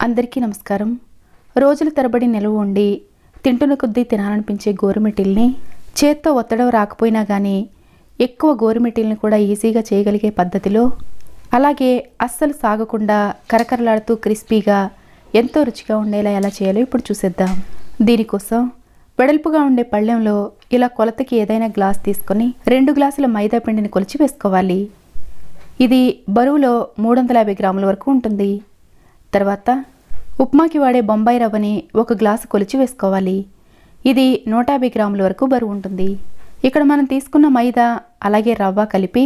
అందరికీ నమస్కారం. రోజుల తరబడి నిలవ ఉండి తింటున్న కొద్దీ తినాలనిపించే గోరుమిటీల్ని చేత్తో ఒత్తడం రాకపోయినా కానీ ఎక్కువ గోరుమిటీల్ని కూడా ఈజీగా చేయగలిగే పద్ధతిలో, అలాగే అస్సలు సాగకుండా కరకరలాడుతూ క్రిస్పీగా ఎంతో రుచిగా ఉండేలా ఎలా చేయాలో ఇప్పుడు చూసేద్దాం. దీనికోసం వెడల్పుగా ఉండే పళ్ళెంలో ఇలా కొలతకి ఏదైనా గ్లాస్ తీసుకొని 2 గ్లాసుల మైదా పిండిని కొలిచి వేసుకోవాలి. ఇది బరువులో 350 గ్రాముల వరకు ఉంటుంది. తర్వాత ఉప్మాకి వాడే బొంబాయి రవ్వని 1 గ్లాసు కొలిచి వేసుకోవాలి. ఇది 150 గ్రాముల వరకు బరువు ఉంటుంది. ఇక్కడ మనం తీసుకున్న మైదా అలాగే రవ్వ కలిపి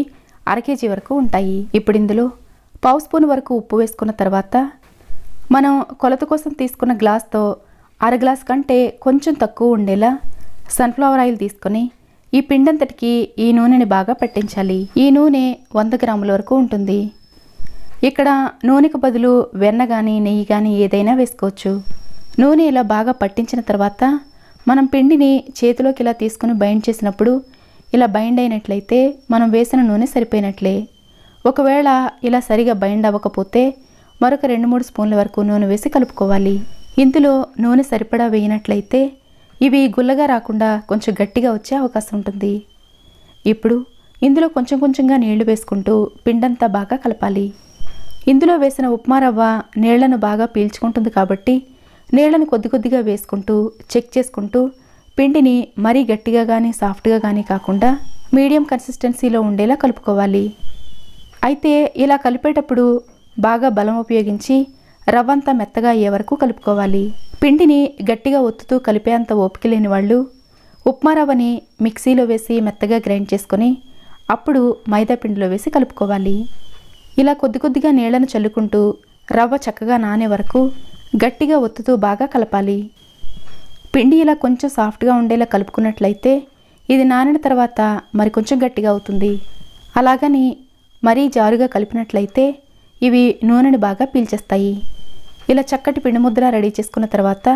1/2 కేజీ వరకు ఉంటాయి. ఇప్పుడు ఇందులో 1/2 స్పూన్ వరకు ఉప్పు వేసుకున్న తర్వాత మనం కొలత కోసం తీసుకున్న గ్లాస్తో 1/2 గ్లాస్ కంటే కొంచెం తక్కువ ఉండేలా సన్ఫ్లవర్ ఆయిల్ తీసుకొని ఈ పిండంతటికి ఈ నూనెని బాగా పట్టించాలి. ఈ నూనె 100 గ్రాముల వరకు ఉంటుంది. ఇక్కడ నూనెకు బదులు వెన్న కానీ నెయ్యి కానీ ఏదైనా వేసుకోవచ్చు. నూనె ఇలా బాగా పట్టించిన తర్వాత మనం పిండిని చేతిలోకి ఇలా తీసుకుని బైండ్ చేసినప్పుడు ఇలా బైండ్ అయినట్లయితే మనం వేసిన నూనె సరిపోయినట్లే. ఒకవేళ ఇలా సరిగా బైండ్ అవ్వకపోతే మరొక 2-3 స్పూన్ల వరకు నూనె వేసి కలుపుకోవాలి. ఇందులో నూనె సరిపడా వేయినట్లయితే ఇవి గుల్లగా రాకుండా కొంచెం గట్టిగా వచ్చే అవకాశం ఉంటుంది. ఇప్పుడు ఇందులో కొంచెం కొంచెంగా నీళ్లు వేసుకుంటూ పిండంతా బాగా కలపాలి. ఇందులో వేసిన ఉప్మా రవ్వ నీళ్లను బాగా పీల్చుకుంటుంది కాబట్టి నీళ్లను కొద్ది కొద్దిగా వేసుకుంటూ చెక్ చేసుకుంటూ పిండిని మరీ గట్టిగా కానీ సాఫ్ట్గా కానీ కాకుండా మీడియం కన్సిస్టెన్సీలో ఉండేలా కలుపుకోవాలి. అయితే ఇలా కలిపేటప్పుడు బాగా బలం ఉపయోగించి రవ్వంతా మెత్తగా అయ్యే వరకు కలుపుకోవాలి. పిండిని గట్టిగా ఒత్తుతూ కలిపేంత ఓపిక లేని వాళ్ళు ఉప్మా రవ్వని మిక్సీలో వేసి మెత్తగా గ్రైండ్ చేసుకొని అప్పుడు మైదా పిండిలో వేసి కలుపుకోవాలి. ఇలా కొద్ది కొద్దిగా నీళ్లను చల్లుకుంటూ రవ్వ చక్కగా నానే వరకు గట్టిగా ఒత్తుతూ బాగా కలపాలి. పిండి ఇలా కొంచెం సాఫ్ట్గా ఉండేలా కలుపుకున్నట్లయితే ఇది నానిన తర్వాత మరి కొంచెం గట్టిగా అవుతుంది. అలాగని మరీ జారుగా కలిపినట్లయితే ఇవి నూనెని బాగా పీల్చేస్తాయి. ఇలా చక్కటి పిండి ముద్దలా రెడీ చేసుకున్న తర్వాత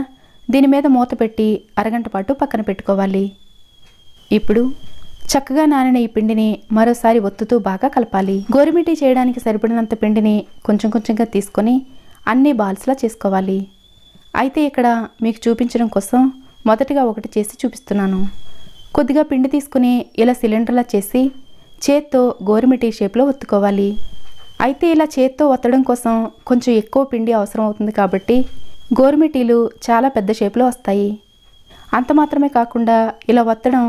దీని మీద మూత పెట్టి అరగంట పాటు పక్కన పెట్టుకోవాలి. ఇప్పుడు చక్కగా నానిన ఈ పిండిని మరోసారి ఒత్తుతూ బాగా కలపాలి. గోరుమిటీ చేయడానికి సరిపడినంత పిండిని కొంచెం కొంచెంగా తీసుకొని అన్ని బాల్స్లా చేసుకోవాలి. అయితే ఇక్కడ మీకు చూపించడం కోసం మొదటగా ఒకటి చేసి చూపిస్తున్నాను. కొద్దిగా పిండి తీసుకుని ఇలా సిలిండర్లా చేసి చేత్తో గోరుమిటీ షేప్లో ఒత్తుకోవాలి. అయితే ఇలా చేత్తో ఒత్తడం కోసం కొంచెం ఎక్కువ పిండి అవసరం అవుతుంది కాబట్టి గోరుమిటీలు చాలా పెద్ద షేప్లో వస్తాయి. అంత మాత్రమే కాకుండా ఇలా ఒత్తడం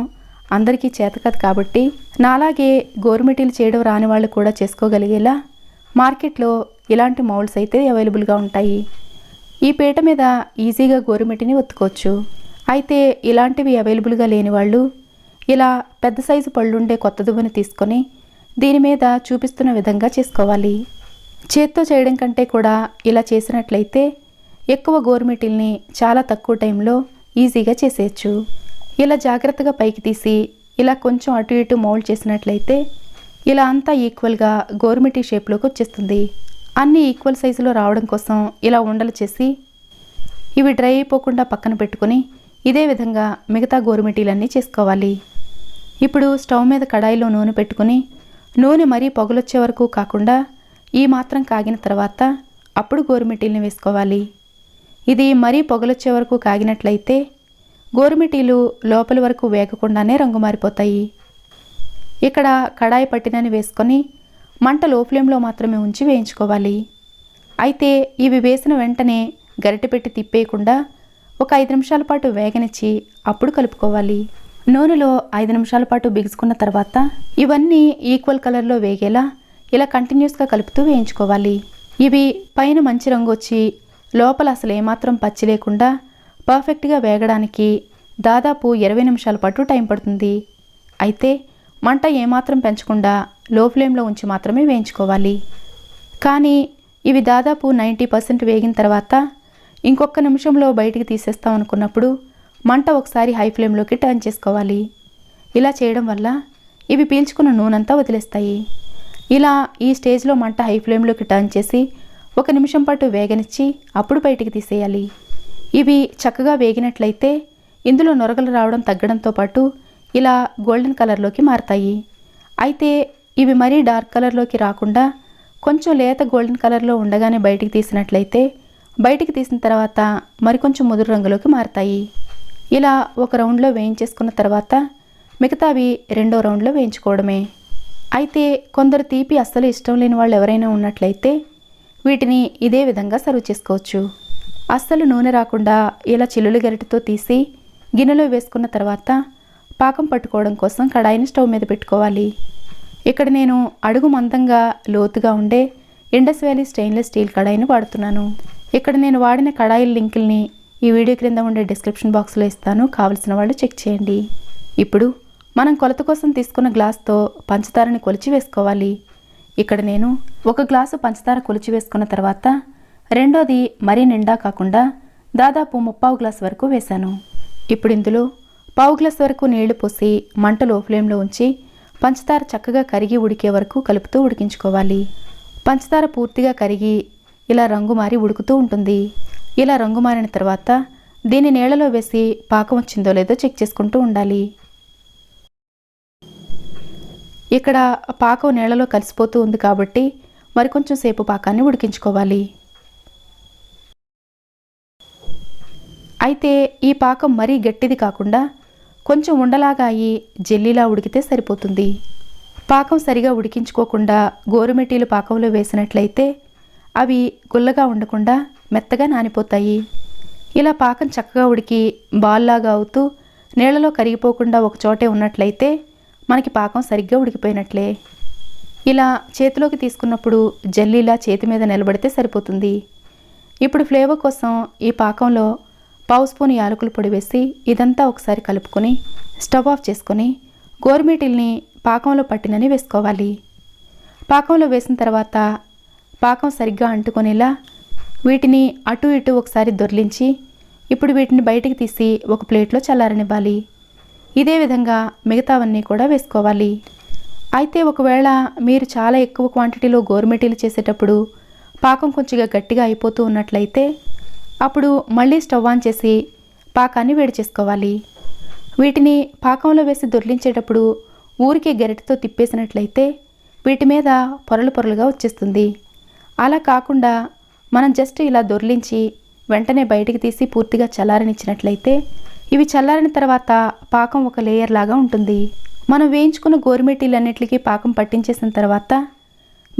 అందరికీ చేత కాదు కాబట్టి నాలాగే గోరుమిటీలు చేయడం రాని వాళ్ళు కూడా చేసుకోగలిగేలా మార్కెట్లో ఇలాంటి మౌల్డ్స్ అయితే అవైలబుల్గా ఉంటాయి. ఈ పీట మీద ఈజీగా గోరుమిటీని ఒత్తుకోవచ్చు. అయితే ఇలాంటివి అవైలబుల్గా లేని వాళ్ళు ఇలా పెద్ద సైజు పళ్ళుండే కొత్త దువ్వెని తీసుకొని దీని మీద చూపిస్తున్న విధంగా చేసుకోవాలి. చేత్తో చేయడం కంటే కూడా ఇలా చేసినట్లయితే ఎక్కువ గోరుమిటీల్ని చాలా తక్కువ టైంలో ఈజీగా చేసేయచ్చు. ఇలా జాగ్రత్తగా పైకి తీసి ఇలా కొంచెం అటు ఇటు మౌల్డ్ చేసినట్లయితే ఇలా అంతా ఈక్వల్గా గోరుమిటీ షేప్లోకి వచ్చేస్తుంది. అన్నీ ఈక్వల్ సైజులో రావడం కోసం ఇలా ఉండలు చేసి ఇవి డ్రై అయిపోకుండా పక్కన పెట్టుకుని ఇదే విధంగా మిగతా గోరుమిటీలన్నీ చేసుకోవాలి. ఇప్పుడు స్టవ్ మీద కడాయిలో నూనె పెట్టుకుని నూనె మరీ పొగలొచ్చే వరకు కాకుండా ఈ మాత్రం కాగిన తర్వాత అప్పుడు గోరుమిటీల్ని వేసుకోవాలి. ఇది మరీ పొగలొచ్చే వరకు కాగినట్లయితే గోరుమిటీలు లోపలి వరకు వేగకుండానే రంగు మారిపోతాయి. ఇక్కడ కడాయి పట్టినని వేసుకొని మంట లో ఫ్లేమ్లో మాత్రమే ఉంచి వేయించుకోవాలి. అయితే ఇవి వేసిన వెంటనే గరిటె పెట్టి తిప్పేయకుండా ఒక 5 నిమిషాల పాటు వేగనిచ్చి అప్పుడు కలుపుకోవాలి. నూనెలో 5 నిమిషాల పాటు బిగుసుకున్న తర్వాత ఇవన్నీ ఈక్వల్ కలర్లో వేగేలా ఇలా కంటిన్యూస్గా కలుపుతూ వేయించుకోవాలి. ఇవి పైన మంచి రంగు వచ్చి లోపల అసలు ఏమాత్రం పచ్చి లేకుండా పర్ఫెక్ట్గా వేగడానికి దాదాపు 20 నిమిషాల పాటు టైం పడుతుంది. అయితే మంట ఏమాత్రం పెంచకుండా లో ఫ్లేమ్లో ఉంచి మాత్రమే వేయించుకోవాలి. కానీ ఇవి దాదాపు 90% వేగిన తర్వాత ఇంకొక నిమిషంలో బయటికి తీసేస్తాం అనుకున్నప్పుడు మంట ఒకసారి హై ఫ్లేమ్లోకి టర్న్ చేసుకోవాలి. ఇలా చేయడం వల్ల ఇవి పీల్చుకున్న నూనెంతా వదిలేస్తాయి. ఇలా ఈ స్టేజ్లో మంట హై ఫ్లేమ్లోకి టర్న్ చేసి 1 నిమిషం పాటు వేగనిచ్చి అప్పుడు బయటికి తీసేయాలి. ఇవి చక్కగా వేగినట్లయితే ఇందులో నొరగలు రావడం తగ్గడంతో పాటు ఇలా గోల్డెన్ కలర్లోకి మారతాయి. అయితే ఇవి మరీ డార్క్ కలర్లోకి రాకుండా కొంచెం లేత గోల్డెన్ కలర్లో ఉండగానే బయటికి తీసినట్లయితే బయటికి తీసిన తర్వాత మరికొంచెం ముదురు రంగులోకి మారతాయి. ఇలా ఒక రౌండ్లో వేయించేసుకున్న తర్వాత మిగతావి రెండో రౌండ్లో వేయించుకోవడమే. అయితే కొందరు తీపి అస్సలు ఇష్టం లేని వాళ్ళు ఎవరైనా ఉన్నట్లయితే వీటిని ఇదే విధంగా సర్వ్ చేసుకోవచ్చు. అస్సలు నూనె రాకుండా ఇలా చిల్లులు గరిటెతో తీసి గిన్నెలో వేసుకున్న తర్వాత పాకం పట్టుకోవడం కోసం కడాయిని స్టవ్ మీద పెట్టుకోవాలి. ఇక్కడ నేను అడుగు మందంగా లోతుగా ఉండే ఇండస్ వ్యాలీ స్టెయిన్లెస్ స్టీల్ కడాయిని వాడుతున్నాను. ఇక్కడ నేను వాడిన కడాయిల లింకుల్ని ఈ వీడియో క్రింద ఉండే డిస్క్రిప్షన్ బాక్స్లో ఇస్తాను, కావలసిన వాళ్ళు చెక్ చేయండి. ఇప్పుడు మనం కొలత కోసం తీసుకున్న గ్లాస్తో పంచదారని కొలిచి వేసుకోవాలి. ఇక్కడ నేను 1 గ్లాసు పంచదార కొలిచి వేసుకున్న తర్వాత రెండోది మరీ నిండా కాకుండా దాదాపు 3/4 గ్లాస్ వరకు వేశాను. ఇప్పుడు ఇందులో 1/4 గ్లాస్ వరకు నీళ్లు పోసి మంట లో ఫ్లేమ్లో ఉంచి పంచదార చక్కగా కరిగి ఉడికే వరకు కలుపుతూ ఉడికించుకోవాలి. పంచదార పూర్తిగా కరిగి ఇలా రంగు మారి ఉడుకుతూ ఉంటుంది. ఇలా రంగు మారిన తర్వాత దీన్ని నీళ్లలో వేసి పాకం వచ్చిందో లేదో చెక్ చేసుకుంటూ ఉండాలి. ఇక్కడ పాకం నీళ్లలో కలిసిపోతూ ఉంది కాబట్టి మరికొంచెం సేపు పాకాన్ని ఉడికించుకోవాలి. అయితే ఈ పాకం మరీ గట్టిది కాకుండా కొంచెం ఉండలాగా అయ్యి జెల్లీలా ఉడికితే సరిపోతుంది. పాకం సరిగా ఉడికించుకోకుండా గోరుమిటీలు పాకంలో వేసినట్లయితే అవి గుల్లగా ఉండకుండా మెత్తగా నానిపోతాయి. ఇలా పాకం చక్కగా ఉడికి బాల్లాగా అవుతూ నీళ్లలో కరిగిపోకుండా ఒక చోటే ఉన్నట్లయితే మనకి పాకం సరిగ్గా ఉడికిపోయినట్లే. ఇలా చేతిలోకి తీసుకున్నప్పుడు జల్లీలా చేతి మీద నిలబడితే సరిపోతుంది. ఇప్పుడు ఫ్లేవర్ కోసం ఈ పాకంలో 1/2 స్పూన్ యాలకుల పొడి వేసి ఇదంతా ఒకసారి కలుపుకొని స్టవ్ ఆఫ్ చేసుకొని గోరుమిటీల్ని పాకంలో పట్టినని వేసుకోవాలి. పాకంలో వేసిన తర్వాత పాకం సరిగ్గా అంటుకునేలా వీటిని అటు ఇటు ఒకసారి దొర్లించి ఇప్పుడు వీటిని బయటికి తీసి ఒక ప్లేట్లో చల్లారనివ్వాలి. ఇదే విధంగా మిగతావన్నీ కూడా వేసుకోవాలి. అయితే ఒకవేళ మీరు చాలా ఎక్కువ క్వాంటిటీలో గోరుమిటీలు చేసేటప్పుడు పాకం కొంచెం గట్టిగా అయిపోతూ ఉన్నట్లయితే అప్పుడు మళ్ళీ స్టవ్ ఆన్ చేసి పాకాన్ని వేడి చేసుకోవాలి. వీటిని పాకంలో వేసి దొర్లించేటప్పుడు ఊరికే గరిటెతో తిప్పేసినట్లయితే వీటి మీద పొరలు పొరలుగా వచ్చేస్తుంది. అలా కాకుండా మనం జస్ట్ ఇలా దొర్లించి వెంటనే బయటికి తీసి పూర్తిగా చల్లారనిచ్చినట్లయితే ఇవి చల్లారిన తర్వాత పాకం ఒక లేయర్ లాగా ఉంటుంది. మనం వేయించుకున్న గోరుమిటీలన్నిటికీ పాకం పట్టించేసిన తర్వాత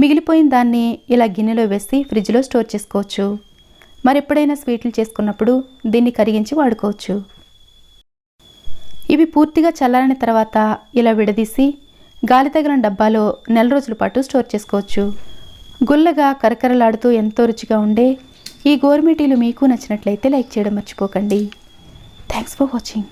మిగిలిపోయిన దాన్ని ఇలా గిన్నెలో వేసి ఫ్రిడ్జ్లో స్టోర్ చేసుకోవచ్చు. మరి ఎప్పుడైనా స్వీట్లు చేసుకున్నప్పుడు దీన్ని కరిగించి వాడుకోవచ్చు. ఇవి పూర్తిగా చల్లారిన తర్వాత ఇలా విడదీసి గాలి తగిలిన డబ్బాలో 4 రోజుల పాటు స్టోర్ చేసుకోవచ్చు. గుల్లగా కరకరలాడుతూ ఎంతో రుచిగా ఉండే ఈ గోరుమిటీలు మీకు నచ్చినట్లయితే లైక్ చేయడం మర్చిపోకండి. Thanks for watching.